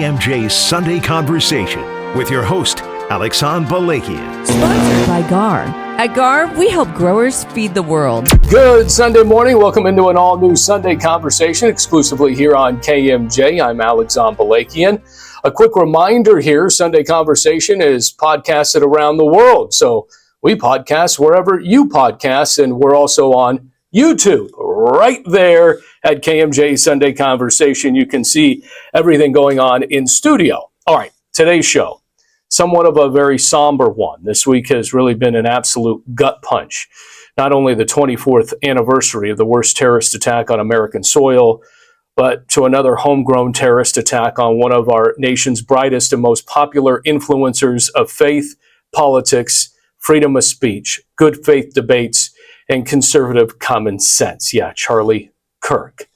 KMJ's Sunday Conversation with your host, Alexandre Balakian. Sponsored by GAR. At GAR, we help growers feed the world. Good Sunday morning. Welcome into an all-new Sunday Conversation exclusively here on KMJ. I'm Alexandre Balakian. A quick reminder here, Sunday Conversation is podcasted around the world. So we podcast wherever you podcast, and we're also on YouTube right there at KMJ Sunday Conversation. You can see everything going on in studio. All right, today's show, somewhat of a very somber one. This week has really been an absolute gut punch. Not only the 24th anniversary of the worst terrorist attack on American soil, but to another homegrown terrorist attack on one of our nation's brightest and most popular influencers of faith, politics, freedom of speech, good faith debates, and conservative common sense. Yeah, Charlie Kirk.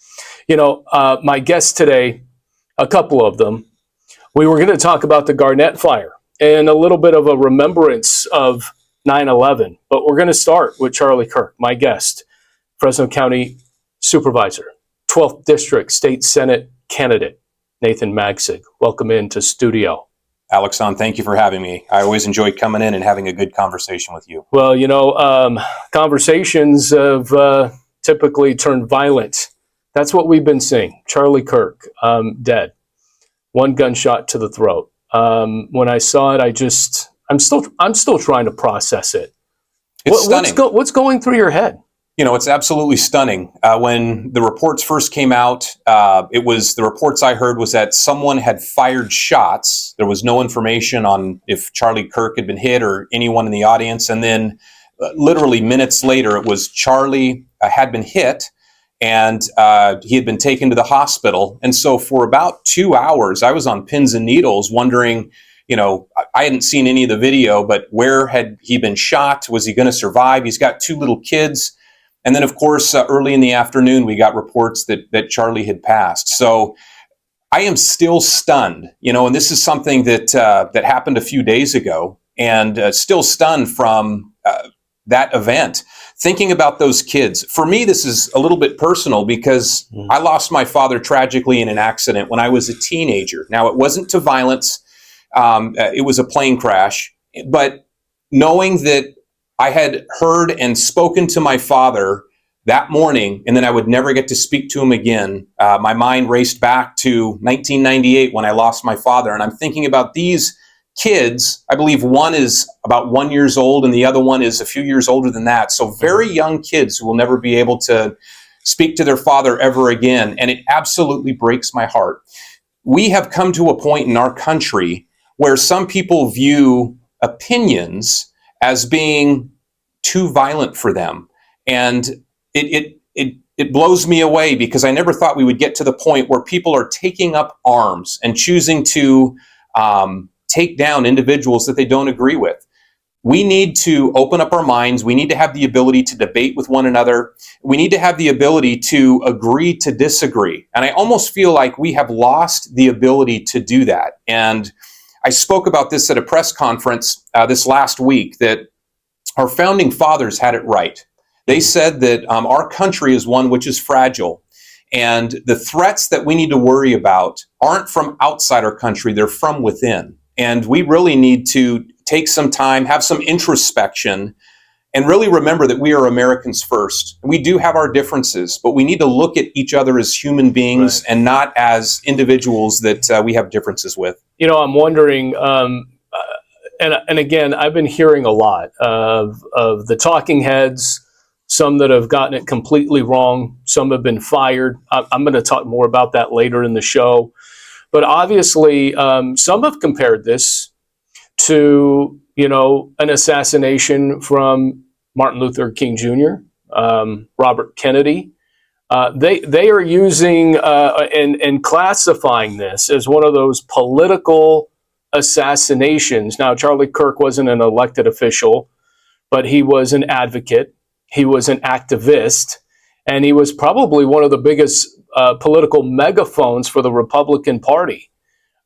You know, my guests today, a couple of them, we were going to talk about the Garnett Fire and a little bit of a remembrance of 9/11, but we're going to start with Charlie Kirk, my guest, Fresno County Supervisor, 12th District State Senate candidate, Nathan Magsig. Welcome into studio. Alexandre, thank you for having me. I always enjoy coming in and having a good conversation with you. Well, you know, conversations have typically turned violent. That's what we've been seeing. Charlie Kirk, dead. One gunshot to the throat. When I saw it, I'm still trying to process it. It's stunning. What's going through your head? You know, it's absolutely stunning. When the reports first came out, the reports I heard was that someone had fired shots. There was no information on if Charlie Kirk had been hit or anyone in the audience. And then literally minutes later, it was Charlie had been hit and he had been taken to the hospital. And so for about 2 hours, I was on pins and needles wondering, you know, I hadn't seen any of the video, but where had he been shot? Was he going to survive? He's got 2 little kids. And then, of course, early in the afternoon, we got reports that Charlie had passed. So I am still stunned, you know, and this is something that happened a few days ago, and still stunned from that event. Thinking about those kids. For me, this is a little bit personal because I lost my father tragically in an accident when I was a teenager. Now, it wasn't to violence. It was a plane crash. But knowing that I had heard and spoken to my father that morning, and then I would never get to speak to him again. My mind raced back to 1998 when I lost my father. And I'm thinking about these kids. I believe one is about 1 year old and the other one is a few years older than that. So very young kids who will never be able to speak to their father ever again. And it absolutely breaks my heart. We have come to a point in our country where some people view opinions as being too violent for them. And it blows me away because I never thought we would get to the point where people are taking up arms and choosing to take down individuals that they don't agree with. We need to open up our minds. We need to have the ability to debate with one another. We need to have the ability to agree to disagree. And I almost feel like we have lost the ability to do that. And I spoke about this at a press conference this last week, that our founding fathers had it right. They said that our country is one which is fragile, and the threats that we need to worry about aren't from outside our country, they're from within. And we really need to take some time, have some introspection, and really remember that we are Americans first. We do have our differences, but we need to look at each other as human beings, right, and not as individuals that we have differences with. You know, I'm wondering, and again, I've been hearing a lot of the talking heads, some that have gotten it completely wrong, some have been fired. I'm going to talk more about that later in the show. But obviously, some have compared this to, you know, an assassination from Martin Luther King Jr., Robert Kennedy. They are using and classifying this as one of those political assassinations. Now, Charlie Kirk wasn't an elected official, but he was an advocate. He was an activist, and he was probably one of the biggest political megaphones for the Republican Party.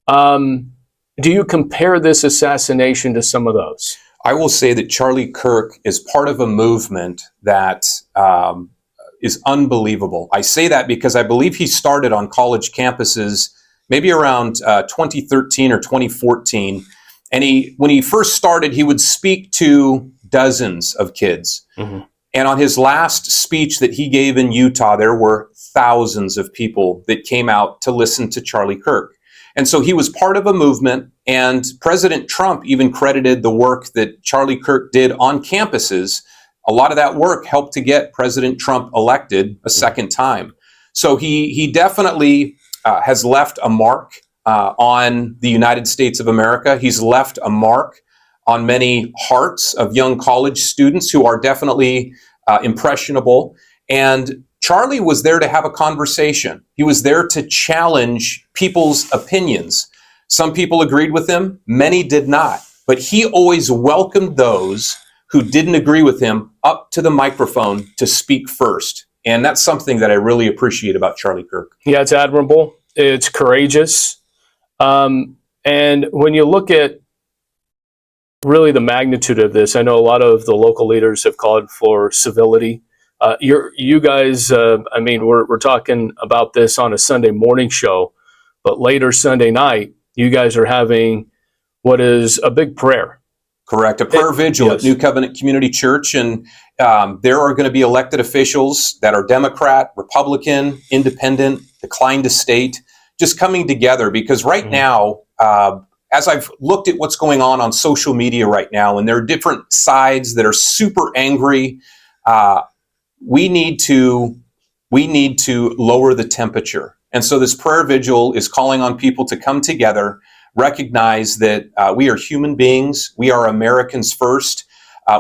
Do you compare this assassination to some of those? I will say that Charlie Kirk is part of a movement that is unbelievable. I say that because I believe he started on college campuses maybe around 2013 or 2014. And when he first started, he would speak to dozens of kids. Mm-hmm. And on his last speech that he gave in Utah, there were thousands of people that came out to listen to Charlie Kirk. And so he was part of a movement, and President Trump even credited the work that Charlie Kirk did on campuses. A lot of that work helped to get President Trump elected a second time. So he definitely has left a mark on the United States of America. He's left a mark on many hearts of young college students who are definitely impressionable. And Charlie was there to have a conversation. He was there to challenge people's opinions. Some people agreed with him, many did not. But he always welcomed those who didn't agree with him up to the microphone to speak first. And that's something that I really appreciate about Charlie Kirk. Yeah, it's admirable. It's courageous. And when you look at really the magnitude of this, I know a lot of the local leaders have called for civility. You guys, we're talking about this on a Sunday morning show, but later Sunday night, you guys are having what is a big prayer. Correct. A prayer vigil at New Covenant Community Church. And there are going to be elected officials that are Democrat, Republican, Independent, declined to state, just coming together. Because right now, as I've looked at what's going on social media right now, and there are different sides that are super angry, we need to lower the temperature. And so this prayer vigil is calling on people to come together, recognize that we are human beings, we are Americans first,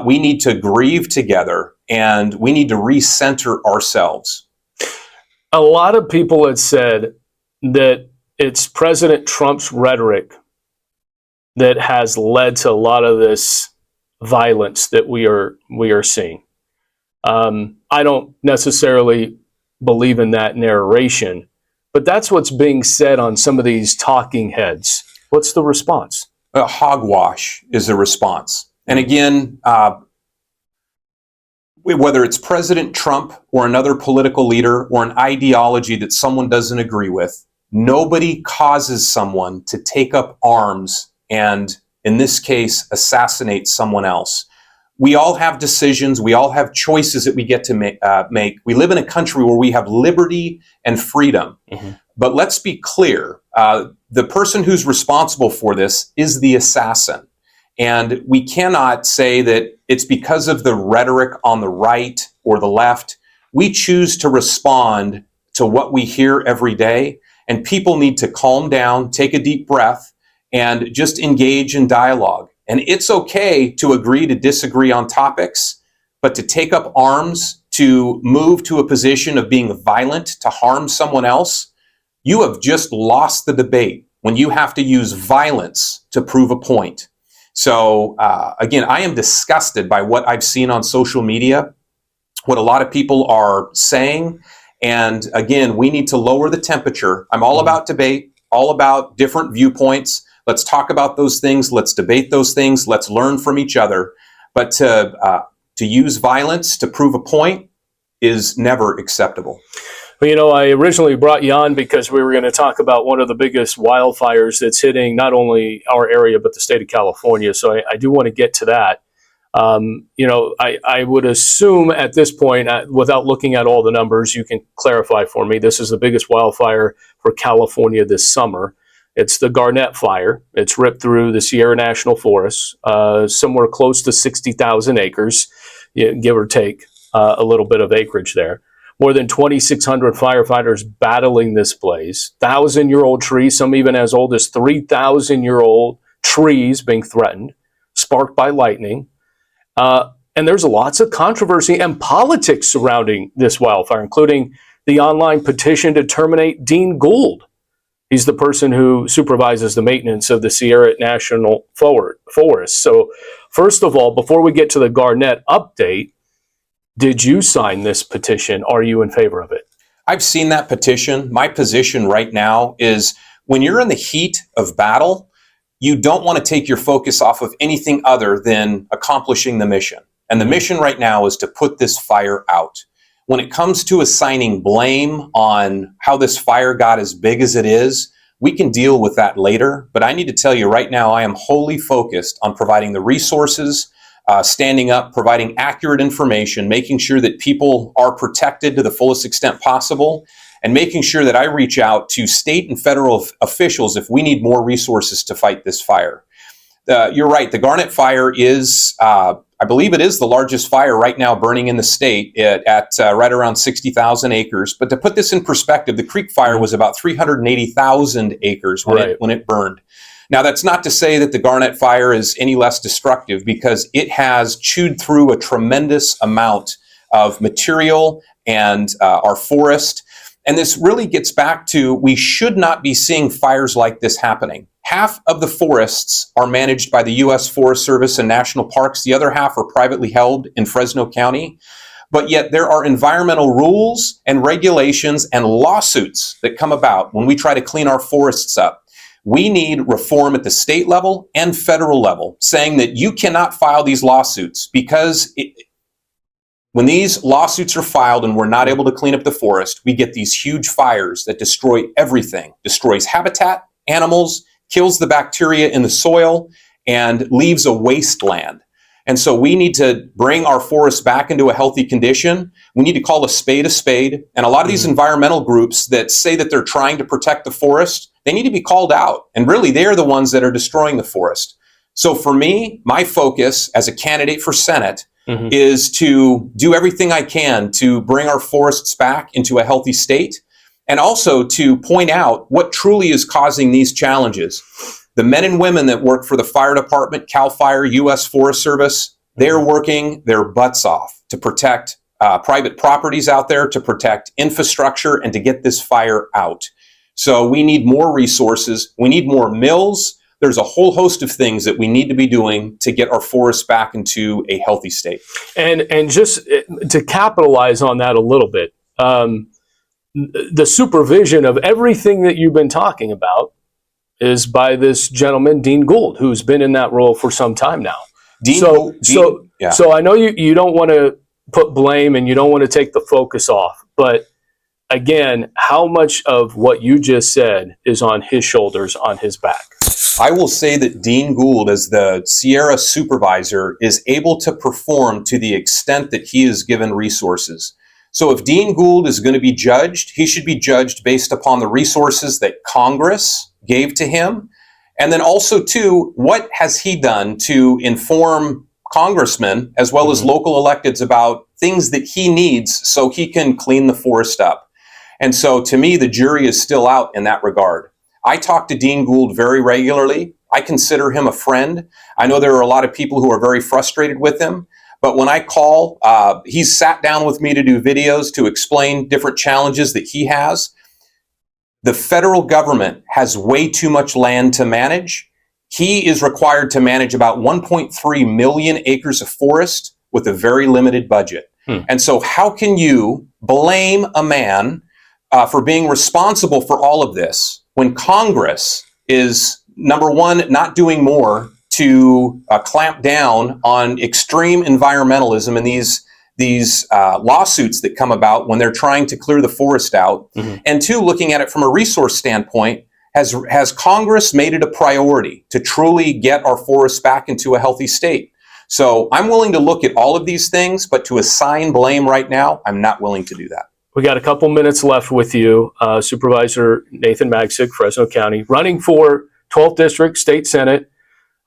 we need to grieve together, and we need to recenter ourselves. A lot of people had said that it's President Trump's rhetoric that has led to a lot of this violence that we are seeing. I don't necessarily believe in that narration, but that's what's being said on some of these talking heads. What's the response? Hogwash is the response. And again, whether it's President Trump or another political leader or an ideology that someone doesn't agree with, nobody causes someone to take up arms and, in this case, assassinate someone else. We all have decisions. We all have choices that we get to make. We live in a country where we have liberty and freedom. Mm-hmm. But let's be clear. The person who's responsible for this is the assassin. And we cannot say that it's because of the rhetoric on the right or the left. We choose to respond to what we hear every day. And people need to calm down, take a deep breath, and just engage in dialogue. And it's okay to agree to disagree on topics, but to take up arms, to move to a position of being violent, to harm someone else, you have just lost the debate when you have to use violence to prove a point. So again, I am disgusted by what I've seen on social media, what a lot of people are saying. And again, we need to lower the temperature. I'm all about debate, all about different viewpoints. Let's talk about those things. Let's debate those things. Let's learn from each other. But to use violence to prove a point is never acceptable. Well, I originally brought you on because we were going to talk about one of the biggest wildfires that's hitting not only our area, but the state of California. So I do want to get to that. I would assume at this point, without looking at all the numbers, you can clarify for me, this is the biggest wildfire for California this summer. It's the Garnet Fire. It's ripped through the Sierra National Forest, somewhere close to 60,000 acres, give or take a little bit of acreage there. More than 2,600 firefighters battling this blaze. 1,000-year-old trees, some even as old as 3,000-year-old trees being threatened, sparked by lightning. And there's lots of controversy and politics surrounding this wildfire, including the online petition to terminate Dean Gould. He's the person who supervises the maintenance of the Sierra National Forest. So first of all, before we get to the Garnet update, did you sign this petition? Are you in favor of it? I've seen that petition. My position right now is when you're in the heat of battle, you don't want to take your focus off of anything other than accomplishing the mission. And the mission right now is to put this fire out. When it comes to assigning blame on how this fire got as big as it is, We can deal with that later, but I need to tell you right now, I am wholly focused on providing the resources, standing up, providing accurate information, making sure that people are protected to the fullest extent possible, and making sure that I reach out to state and federal officials if we need more resources to fight this fire. You're right, the Garnet Fire is, I believe it is the largest fire right now burning in the state at right around 60,000 acres. But to put this in perspective, the Creek Fire was about 380,000 acres when it burned. Now, that's not to say that the Garnet Fire is any less destructive, because it has chewed through a tremendous amount of material and our forest. And this really gets back to, we should not be seeing fires like this happening. Half of the forests are managed by the U.S. Forest Service and national parks. The other half are privately held in Fresno County. But yet there are environmental rules and regulations and lawsuits that come about when we try to clean our forests up. We need reform at the state level and federal level, saying that you cannot file these lawsuits, because when these lawsuits are filed and we're not able to clean up the forest, we get these huge fires that destroy everything, destroys habitat, animals, kills the bacteria in the soil, and leaves a wasteland. And so we need to bring our forests back into a healthy condition. We need to call a spade a spade. And a lot of these environmental groups that say that they're trying to protect the forest, they need to be called out. And really, they are the ones that are destroying the forest. So for me, my focus as a candidate for Senate is to do everything I can to bring our forests back into a healthy state, and also to point out what truly is causing these challenges. The men and women that work for the fire department, CAL FIRE, U.S. Forest Service, they're working their butts off to protect private properties out there, to protect infrastructure, and to get this fire out. So we need more resources. We need more mills. There's a whole host of things that we need to be doing to get our forests back into a healthy state. And just to capitalize on that a little bit, the supervision of everything that you've been talking about is by this gentleman, Dean Gould, who's been in that role for some time now. So I know you don't want to put blame and you don't want to take the focus off, but again, how much of what you just said is on his shoulders, on his back? I will say that Dean Gould, as the Sierra supervisor, is able to perform to the extent that he is given resources. So if Dean Gould is going to be judged, he should be judged based upon the resources that Congress gave to him. And then also, too, what has he done to inform congressmen as well as local electeds about things that he needs so he can clean the forest up? And so to me, the jury is still out in that regard. I talk to Dean Gould very regularly. I consider him a friend. I know there are a lot of people who are very frustrated with him. But when I call, he's sat down with me to do videos to explain different challenges that he has. The federal government has way too much land to manage. He is required to manage about 1.3 million acres of forest with a very limited budget. And so how can you blame a man for being responsible for all of this when Congress is, number one, not doing more to clamp down on extreme environmentalism and these lawsuits that come about when they're trying to clear the forest out, and two, looking at it from a resource standpoint, has Congress made it a priority to truly get our forests back into a healthy state? So I'm willing to look at all of these things, but to assign blame right now, I'm not willing to do that. We got a couple minutes left with you, Supervisor Nathan Magsig, Fresno County, running for 12th District State Senate.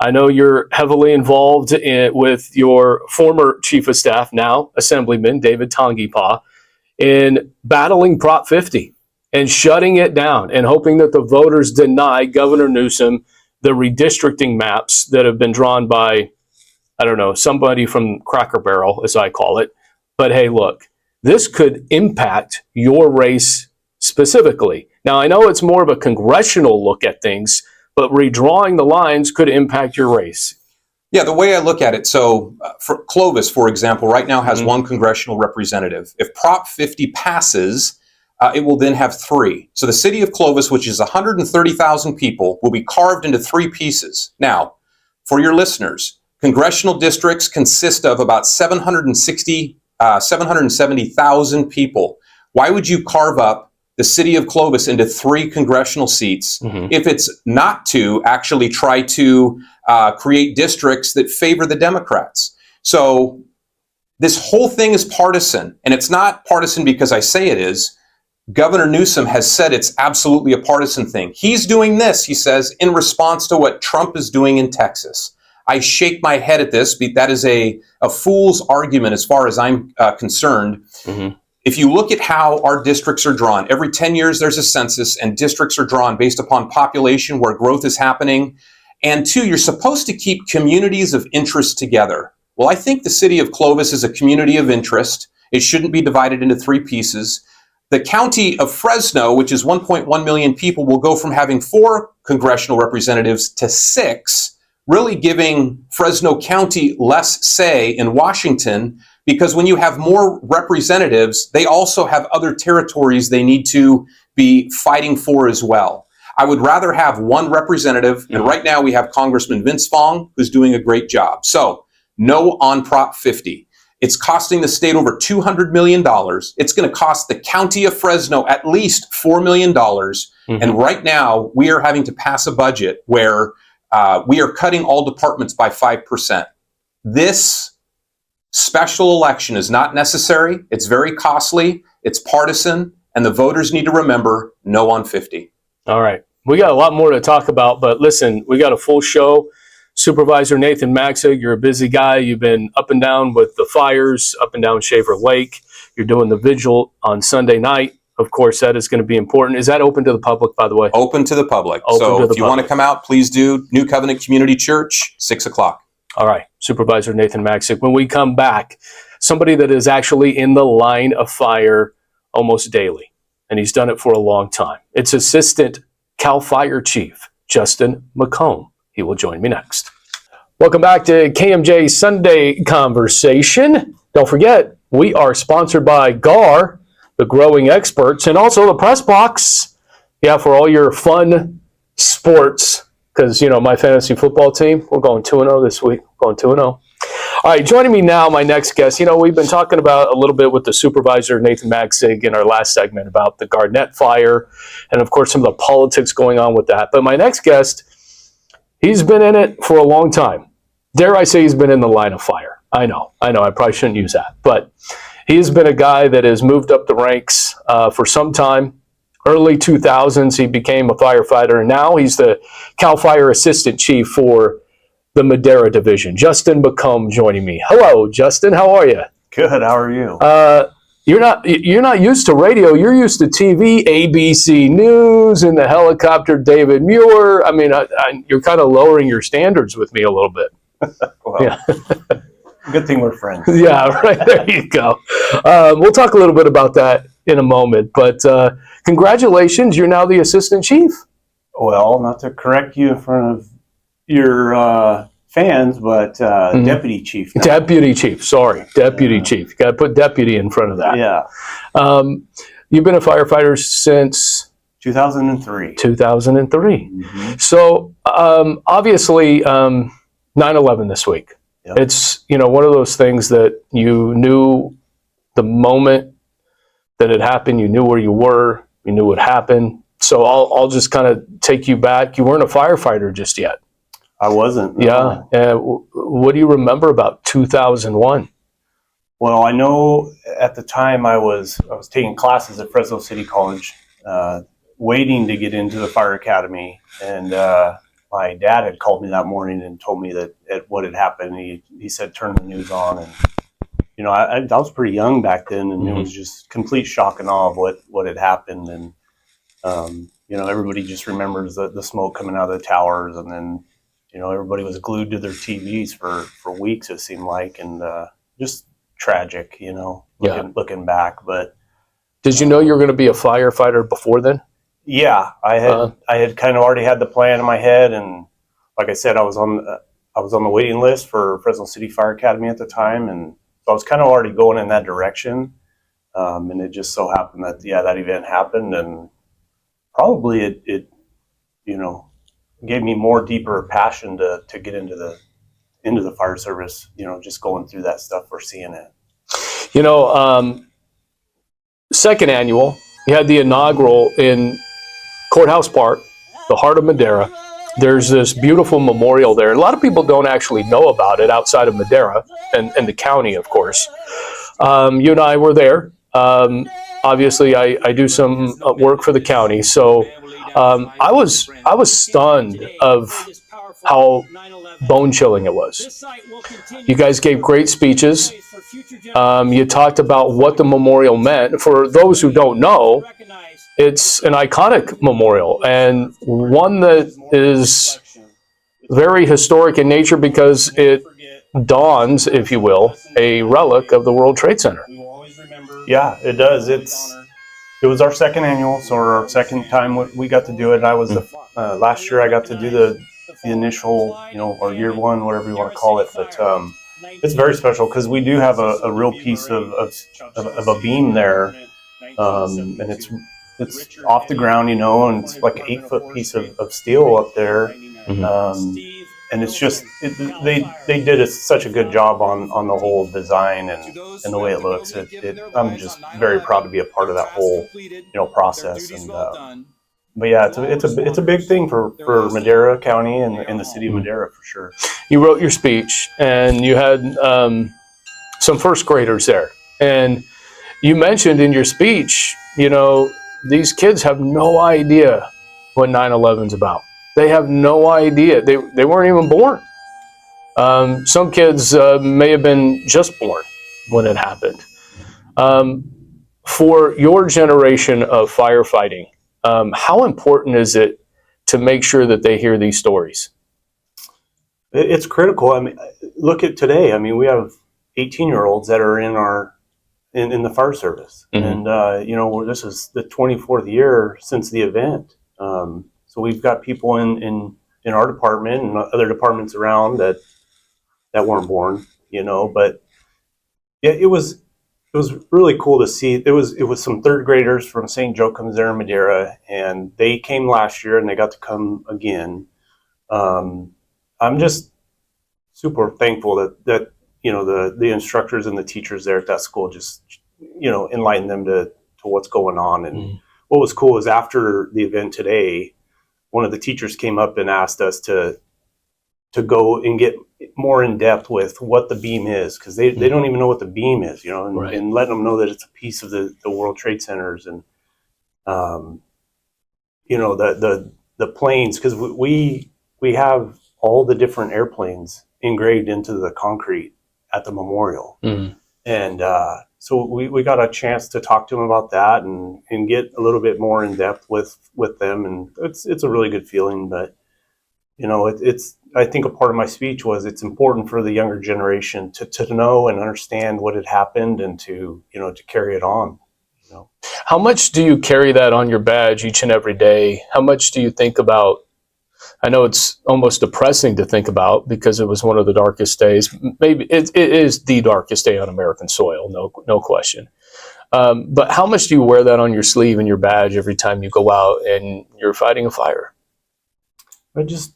I know you're heavily involved with your former Chief of Staff, now Assemblyman David Tongipaw, in battling Prop 50 and shutting it down and hoping that the voters deny Governor Newsom the redistricting maps that have been drawn by, I don't know, somebody from Cracker Barrel, as I call it. But hey, look, this could impact your race specifically. Now, I know it's more of a congressional look at things, but redrawing the lines could impact your race. Yeah, the way I look at it, so for Clovis, for example, right now has one congressional representative. If Prop 50 passes, it will then have 3. So the city of Clovis, which is 130,000 people, will be carved into 3 pieces. Now, for your listeners, congressional districts consist of about 770,000 people. Why would you carve up the city of Clovis into 3 congressional seats if it's not to actually try to create districts that favor the Democrats. So this whole thing is partisan, and it's not partisan because I say it is. Governor Newsom has said it's absolutely a partisan thing. He's doing this, he says, in response to what Trump is doing in Texas. I shake my head at this. That is a fool's argument as far as I'm concerned. If you look at how our districts are drawn, every 10 years there's a census, and districts are drawn based upon population where growth is happening. And 2, you're supposed to keep communities of interest together. Well, I think the city of Clovis is a community of interest. It shouldn't be divided into 3 pieces. The county of Fresno, which is 1.1 million people, will go from having 4 congressional representatives to 6, really giving Fresno County less say in Washington, because when you have more representatives, they also have other territories they need to be fighting for as well. I would rather have 1 representative, and right now we have Congressman Vince Fong, who's doing a great job. So, no on Prop 50. It's costing the state over $200 million. It's going to cost the county of Fresno at least $4 million. And right now, we are having to pass a budget where we are cutting all departments by 5%. This special election is not necessary. It's very costly. It's partisan. And the voters need to remember, no on 50. All right. We got a lot more to talk about, but listen, we got a full show. Supervisor Nathan Magsig, you're a busy guy. You've been up and down with the fires, up and down Shaver Lake. You're doing the vigil on Sunday night. Of course, that is going to be important. Is that open to the public, by the way? Open to the public. So if you want to come out, please do. New Covenant Community Church, 6 o'clock. All right. Supervisor Nathan Magsig. When we come back, somebody that is actually in the line of fire almost daily, and he's done it for a long time. It's Assistant CAL FIRE Chief Justin Macomb. He will join me next. Welcome back to KMJ Sunday Conversation. Don't forget, we are sponsored by GAR, the Growing Experts, and also the Press Box. Yeah, for all your fun sports, because, my fantasy football team, we're going 2-0 this week. Going 2-0. All right, joining me now, my next guest. We've been talking about a little bit with the Supervisor, Nathan Magsig, in our last segment about the Garnett fire and, of course, some of the politics going on with that. But my next guest, he's been in it for a long time. Dare I say he's been in the line of fire. I know. I probably shouldn't use that. But he's been a guy that has moved up the ranks for some time. Early 2000s, he became a firefighter, and now he's the CAL FIRE Assistant Chief for the Madera Division. Justin Macomb joining me. Hello, Justin. How are you? Good. How are you? You're not used to radio. You're used to TV, ABC News, and the helicopter David Muir. You're kind of lowering your standards with me a little bit. Well, yeah. Good thing we're friends. Yeah, right. There you go. We'll talk a little bit about that in a moment. But congratulations, you're now the Assistant Chief. Well, not to correct you in front of your fans, but Deputy Chief now. Deputy Chief, sorry. Deputy Chief. You got to put deputy in front of that. Yeah. You've been a firefighter since 2003. 2003. So obviously 9/11 this week. Yep. It's one of those things that you knew the moment that it happened. You knew where you were. You knew what happened. So I'll just kind of take you back. You weren't a firefighter just yet. I wasn't. No. Yeah. What do you remember about 2001? Well, I know at the time I was taking classes at Fresno City College, waiting to get into the fire academy, and my dad had called me that morning and told me that what had happened. He said, turn the news on. And, I was pretty young back then, and it was just complete shock and awe of what had happened. And, everybody just remembers the smoke coming out of the towers. And then, everybody was glued to their TVs for weeks, it seemed like. And just tragic, looking back. But did you know you were going to be a firefighter before then? Yeah, I had kind of already had the plan in my head, and like I said, I was on the waiting list for Fresno City Fire Academy at the time, and so I was kind of already going in that direction. And it just so happened that that event happened, and probably it gave me more deeper passion to get into the fire service. Just going through that stuff, or seeing it. Second annual You had the inaugural in Courthouse Park, the heart of Madera. There's this beautiful memorial there. A lot of people don't actually know about it outside of Madera and the county, of course. You and I were there. Obviously, I do some work for the county, so I was stunned of how bone chilling it was. You guys gave great speeches. You talked about what the memorial meant. For those who don't know, it's an iconic memorial and one that is very historic in nature because it dawns, if you will, a relic of the World Trade Center. Yeah, it does. It was our second annual, so our second time we got to do it. I was last year I got to do the initial, or year one, whatever you want to call it. But it's very special because we do have a real piece of a beam there, and it's off the ground, and it's like an 8-foot piece of steel up there. And it's just they did such a good job on the whole design and the way it looks. I'm just very proud to be a part of that whole process. And but yeah, it's a big thing for Madera County and the city of Madera for sure. You wrote your speech and you had some first graders there, and you mentioned in your speech, these kids have no idea what 9/11's about. They have no idea. They weren't even born. Some kids may have been just born when it happened. For your generation of firefighting, how important is it to make sure that they hear these stories? It's critical. I mean, look at today. I mean, we have 18-year-olds that are in the fire service, and this is the 24th year since the event. So we've got people in our department and other departments around that weren't born, but yeah, it was really cool to see. It was some third graders from St. Joachim's there in Madera, and they came last year and they got to come again. I'm just super thankful that the instructors and the teachers there at that school just enlightened them to what's going on. And what was cool is after the event today, one of the teachers came up and asked us to go and get more in depth with what the beam is, because they don't even know what the beam is, and letting them know that it's a piece of the World Trade Centers and the planes, because we have all the different airplanes engraved into the concrete at the memorial. And so we got a chance to talk to them about that and get a little bit more in depth with them, and it's a really good feeling. But it's I think a part of my speech was it's important for the younger generation to know and understand what had happened and to carry it on. How much do you carry that on your badge each and every day? How much do you think about? I know it's almost depressing to think about because it was one of the darkest days. Maybe it is the darkest day on American soil, no question. But how much do you wear that on your sleeve and your badge every time you go out and you're fighting a fire? It just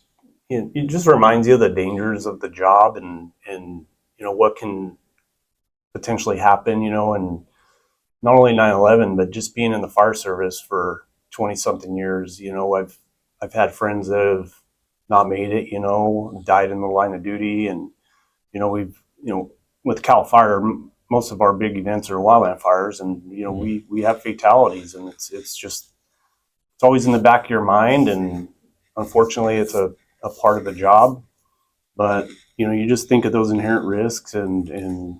reminds you of the dangers of the job and what can potentially happen. And not only 9/11, but just being in the fire service for 20-something years. I've had friends that have not made it, died in the line of duty. And, we've, with Cal Fire, most of our big events are wildland fires. And, we have fatalities, and it's always in the back of your mind. And unfortunately, it's a part of the job. But, you just think of those inherent risks and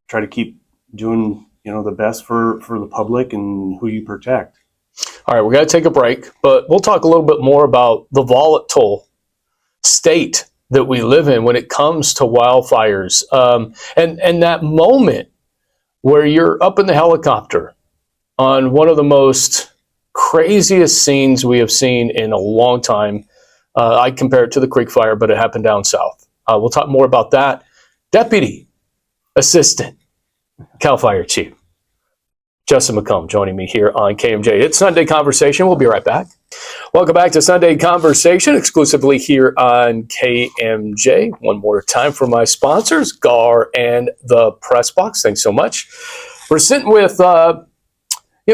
try to keep doing, the best for the public and who you protect. All right, we're going to take a break, but we'll talk a little bit more about the volatile state that we live in when it comes to wildfires, and that moment where you're up in the helicopter on one of the most craziest scenes we have seen in a long time. I compare it to the Creek Fire, but it happened down south. We'll talk more about that. Deputy Assistant Cal Fire Chief Justin Macomb joining me here on KMJ. It's Sunday Conversation. We'll be right back. Welcome back to Sunday Conversation, exclusively here on KMJ. One more time for my sponsors, GAR and the Press Box. Thanks so much. We're sitting with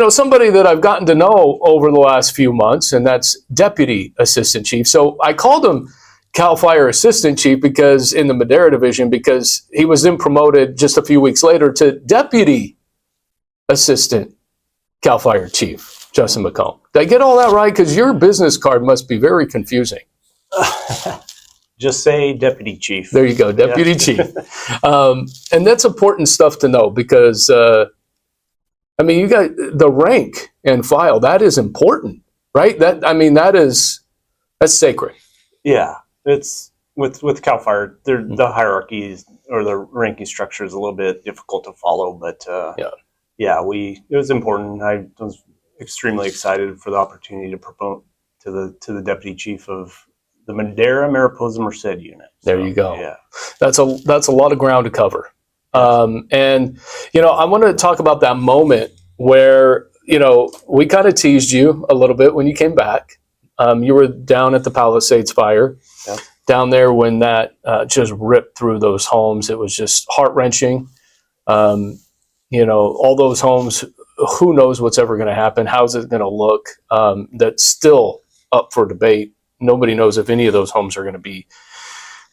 somebody that I've gotten to know over the last few months, and that's Deputy Assistant Chief. So I called him Cal Fire Assistant Chief because in the Madera Division, because he was then promoted just a few weeks later to Deputy Assistant Cal Fire Chief, Justin Macomb. Did I get all that right? Because your business card must be very confusing. Just say Deputy Chief. There you go, Deputy Chief. And that's important stuff to know because, you got the rank and file. That is important, right? That's sacred. Yeah, it's with Cal Fire. The hierarchies or the ranking structure is a little bit difficult to follow, but it was important. I was extremely excited for the opportunity to promote to the Deputy Chief of the Madera Mariposa Merced unit. There you go. Yeah, that's a lot of ground to cover. And I want to talk about that moment where we kind of teased you a little bit when you came back. You were down at the Palisades fire, down there when that just ripped through those homes. It was just heart-wrenching. All those homes, who knows what's ever going to happen? How's it going to look? That's still up for debate. Nobody knows if any of those homes are going to be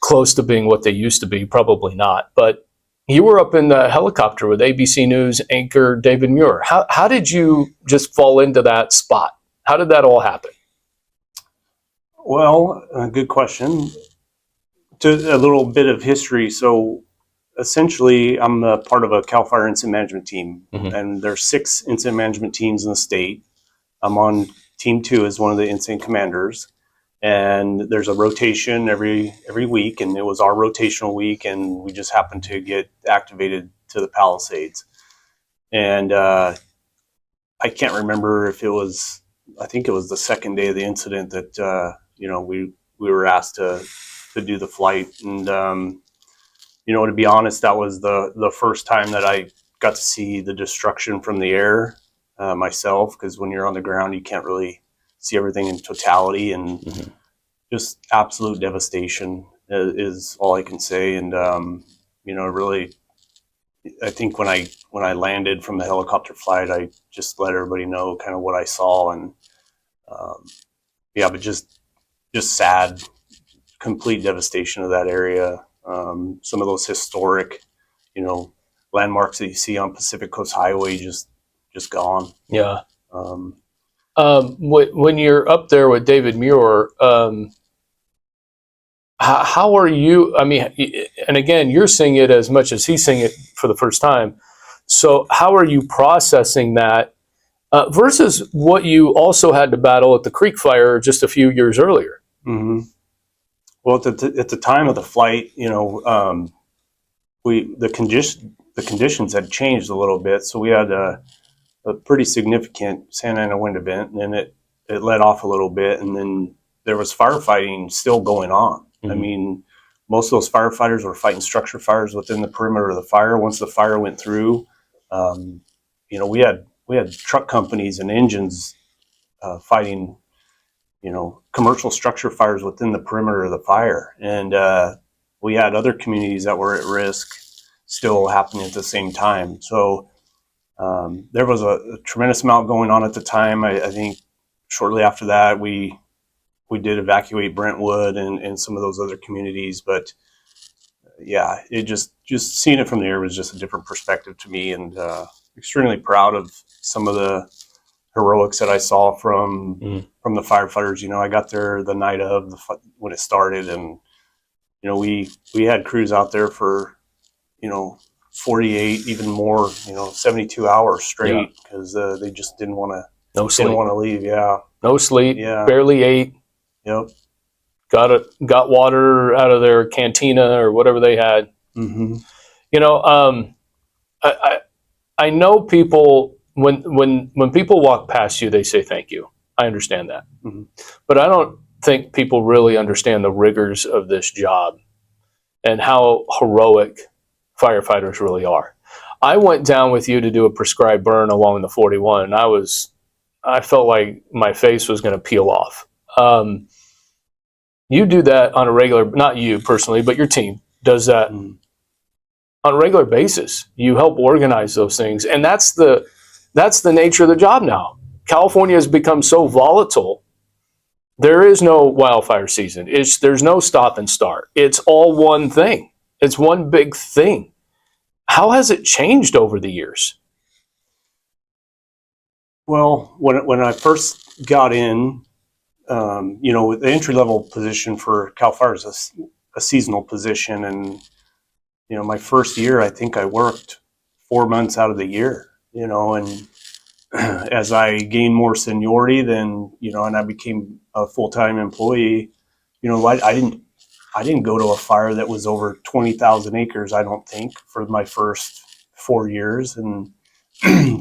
close to being what they used to be. Probably not. But you were up in the helicopter with ABC News anchor David Muir. How did you just fall into that spot? How did that all happen? Well, good question. To a little bit of history. So essentially, I'm a part of a Cal Fire incident management team, and there's 6 incident management teams in the state. I'm on team 2 as one of the incident commanders, and there's a rotation every week, and it was our rotational week, and we just happened to get activated to the Palisades. And I can't remember if it was, I think it was the second day of the incident that we were asked to do the flight, and to be honest, that was the first time that I got to see the destruction from the air myself, because when you're on the ground, you can't really see everything in totality, and just absolute devastation is all I can say. And really, I think when I landed from the helicopter flight, I just let everybody know kind of what I saw, and but just sad, complete devastation of that area. Some of those historic, landmarks that you see on Pacific Coast Highway just gone. Yeah. When you're up there with David Muir, how are you? And again, you're seeing it as much as he's seeing it for the first time. So how are you processing that versus what you also had to battle at the Creek Fire just a few years earlier? Mm-hmm. Well, at the time of the flight, the conditions had changed a little bit, so we had a pretty significant Santa Ana wind event, and then it let off a little bit, and then there was firefighting still going on. Most of those firefighters were fighting structure fires within the perimeter of the fire. Once the fire went through, we had truck companies and engines fighting commercial structure fires within the perimeter of the fire. And we had other communities that were at risk still happening at the same time. So there was a tremendous amount going on at the time. I think shortly after that, we did evacuate Brentwood and some of those other communities. But it just seeing it from the air was just a different perspective to me, and extremely proud of some of the heroics that I saw from the firefighters. I got there the night of when it started, and we had crews out there for 48, even more, 72 hours straight, because they just didn't want to leave. No sleep. Barely ate. Yep. Got water out of their cantina or whatever they had. I know people. When people walk past you, they say thank you. I understand that. But I don't think people really understand the rigors of this job and how heroic firefighters really are. I went down with you to do a prescribed burn along the 41, and I felt like my face was going to peel off. You do that on a regular, not you personally, but your team does that on a regular basis. You help organize those things, and that's the that's the nature of the job now. California has become so volatile. There is no wildfire season. There's no stop and start. It's all one thing. It's one big thing. How has it changed over the years? Well, when I first got in, the entry-level position for CAL FIRE is a seasonal position. And, my first year, I think I worked 4 months out of the year, and as I gained more seniority, then, and I became a full-time employee, I didn't go to a fire that was over 20,000 acres, I don't think, for my first 4 years. And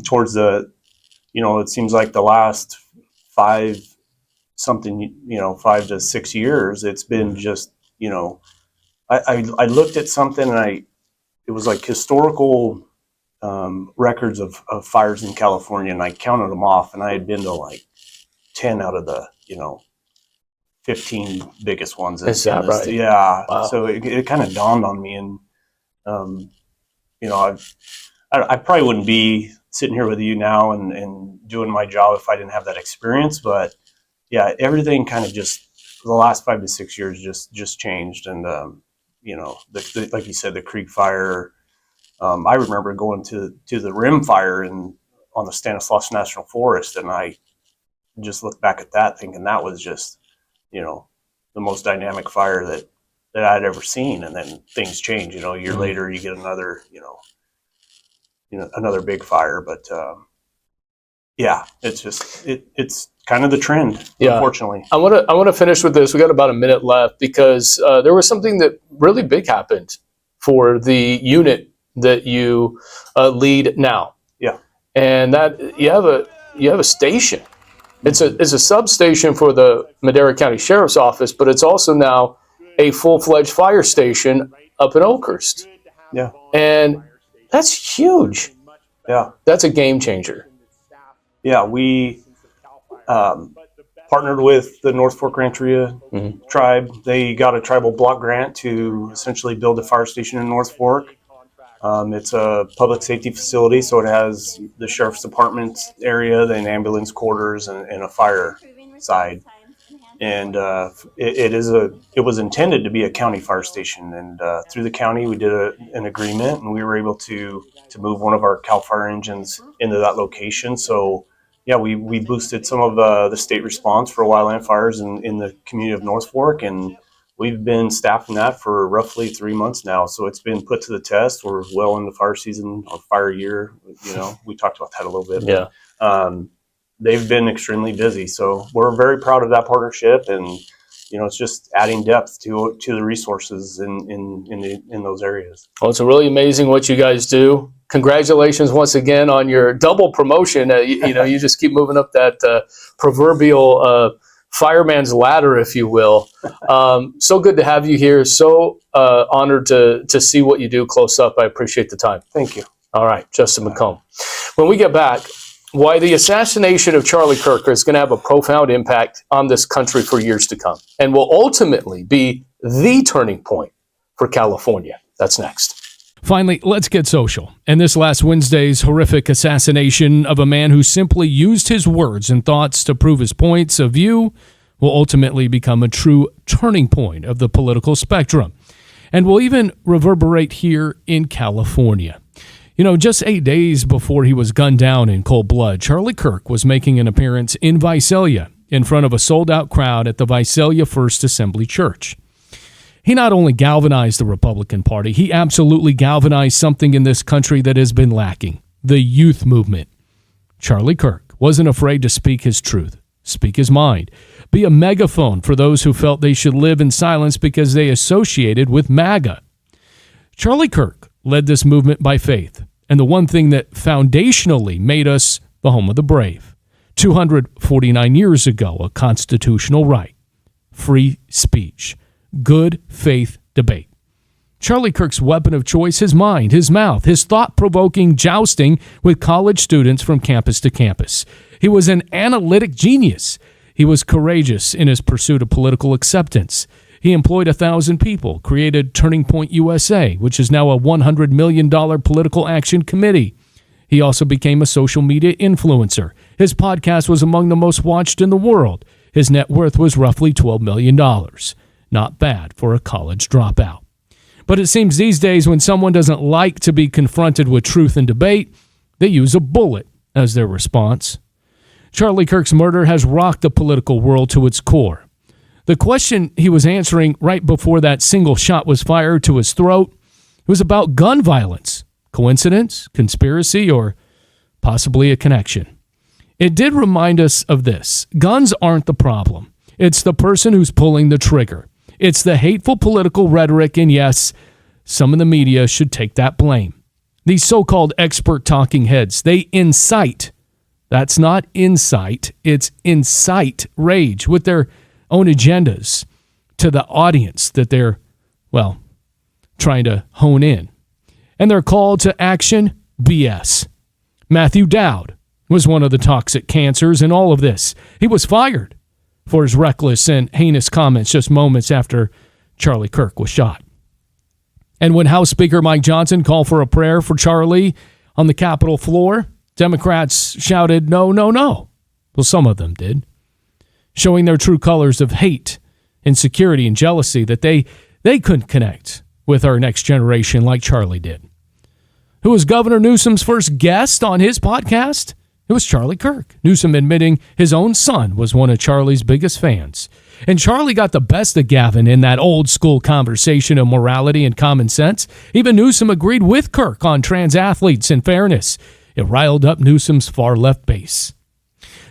towards the, it seems like the last 5 to 6 years, it's been just, I looked at something and it was like historical records of fires in California, and I counted them off, and I had been to like 10 out of the, 15 biggest ones. Is that right? Yeah. Wow. So it kind of dawned on me, and, I probably wouldn't be sitting here with you now and doing my job if I didn't have that experience. But yeah, everything kind of just the last 5 to 6 years just changed. And, like you said, the Creek Fire, I remember going to the Rim Fire on the Stanislaus National Forest, and I just look back at that thinking that was just, the most dynamic fire that I'd ever seen. And then things change, a year later you get another, another big fire. But yeah, it's just, it's kind of the trend, unfortunately. I want to finish with this. We got about a minute left, because there was something that really big happened for the unit that you lead now. Yeah. And that you have a station. It's a substation for the Madera County Sheriff's Office, but it's also now a full-fledged fire station up in Oakhurst. Yeah. And that's huge. Yeah. That's a game changer. Yeah, we partnered with the North Fork Rancheria tribe. They got a tribal block grant to essentially build a fire station in North Fork. It's a public safety facility, so it has the sheriff's department area, then ambulance quarters, and a fire side. And it was intended to be a county fire station. And through the county, we did an agreement, and we were able to move one of our CAL FIRE engines into that location. So yeah, we boosted some of the state response for wildland fires in the community of North Fork, and we've been staffing that for roughly 3 months now. So it's been put to the test. We're well into fire season or fire year. We talked about that a little bit. Yeah. They've been extremely busy. So we're very proud of that partnership, and it's just adding depth to the resources in those areas. Well, it's really amazing what you guys do. Congratulations once again on your double promotion. You just keep moving up that proverbial fireman's ladder, if you will. So good to have you here. So honored to see what you do close up. I appreciate the time. Thank you. All right, Justin Macomb. When we get back, why the assassination of Charlie Kirk is going to have a profound impact on this country for years to come, and will ultimately be the turning point for California. That's next. Finally, let's get social. And this last Wednesday's horrific assassination of a man who simply used his words and thoughts to prove his points of view will ultimately become a true turning point of the political spectrum, and will even reverberate here in California. Just 8 days before he was gunned down in cold blood, Charlie Kirk was making an appearance in Visalia in front of a sold-out crowd at the Visalia First Assembly Church. He not only galvanized the Republican Party, he absolutely galvanized something in this country that has been lacking, the youth movement. Charlie Kirk wasn't afraid to speak his truth, speak his mind, be a megaphone for those who felt they should live in silence because they associated with MAGA. Charlie Kirk led this movement by faith, and the one thing that foundationally made us the home of the brave. 249 years ago, a constitutional right, free speech, good faith debate. Charlie Kirk's weapon of choice, his mind, his mouth, his thought-provoking jousting with college students from campus to campus. He was an analytic genius. He was courageous in his pursuit of political acceptance. He employed 1,000 people, created Turning Point USA, which is now a $100 million political action committee. He also became a social media influencer. His podcast was among the most watched in the world. His net worth was roughly $12 million. Not bad for a college dropout. But it seems these days when someone doesn't like to be confronted with truth and debate, they use a bullet as their response. Charlie Kirk's murder has rocked the political world to its core. The question he was answering right before that single shot was fired to his throat was about gun violence. Coincidence, conspiracy, or possibly a connection? It did remind us of this. Guns aren't the problem. It's the person who's pulling the trigger. It's the hateful political rhetoric, and yes, some of the media should take that blame. These so-called expert talking heads, they incite. That's not insight. It's incite rage with their own agendas to the audience that they're, trying to hone in. And their call to action, BS. Matthew Dowd was one of the toxic cancers in all of this. He was fired for his reckless and heinous comments just moments after Charlie Kirk was shot. And when House Speaker Mike Johnson called for a prayer for Charlie on the Capitol floor, Democrats shouted, no, no, no. Well, some of them did, showing their true colors of hate, insecurity, and jealousy that they couldn't connect with our next generation like Charlie did. Who was Governor Newsom's first guest on his podcast? It was Charlie Kirk. Newsom admitting his own son was one of Charlie's biggest fans. And Charlie got the best of Gavin in that old school conversation of morality and common sense. Even Newsom agreed with Kirk on trans athletes and fairness. It riled up Newsom's far left base.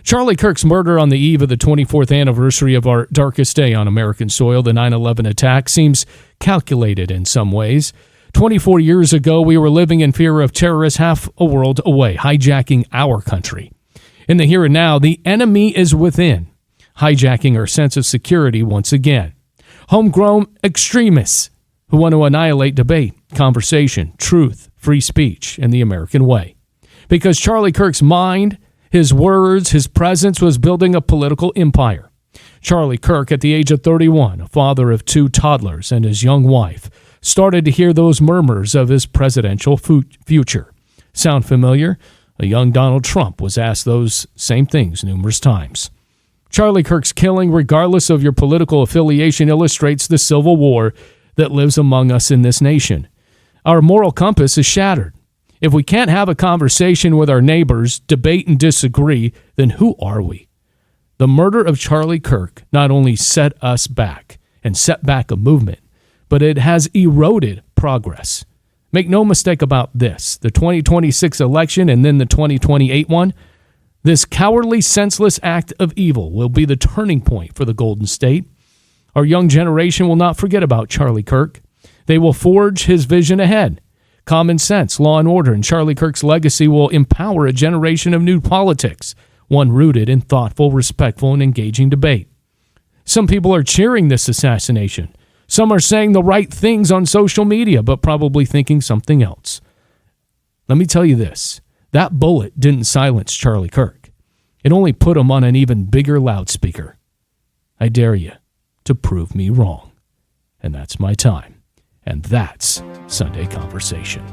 Charlie Kirk's murder on the eve of the 24th anniversary of our darkest day on American soil, the 9/11 attack, seems calculated in some ways. 24 years ago, we were living in fear of terrorists half a world away, hijacking our country. In the here and now, the enemy is within, hijacking our sense of security once again. Homegrown extremists who want to annihilate debate, conversation, truth, free speech, and the American way. Because Charlie Kirk's mind, his words, his presence was building a political empire. Charlie Kirk, at the age of 31, a father of 2 toddlers and his young wife, started to hear those murmurs of his presidential future. Sound familiar? A young Donald Trump was asked those same things numerous times. Charlie Kirk's killing, regardless of your political affiliation, illustrates the civil war that lives among us in this nation. Our moral compass is shattered. If we can't have a conversation with our neighbors, debate and disagree, then who are we? The murder of Charlie Kirk not only set us back and set back a movement, but it has eroded progress. Make no mistake about this. The 2026 election and then the 2028 one, this cowardly, senseless act of evil will be the turning point for the Golden State. Our young generation will not forget about Charlie Kirk. They will forge his vision ahead. Common sense, law and order, and Charlie Kirk's legacy will empower a generation of new politics, one rooted in thoughtful, respectful, and engaging debate. Some people are cheering this assassination. Some are saying the right things on social media, but probably thinking something else. Let me tell you this. That bullet didn't silence Charlie Kirk. It only put him on an even bigger loudspeaker. I dare you to prove me wrong. And that's my time. And that's Sunday Conversation.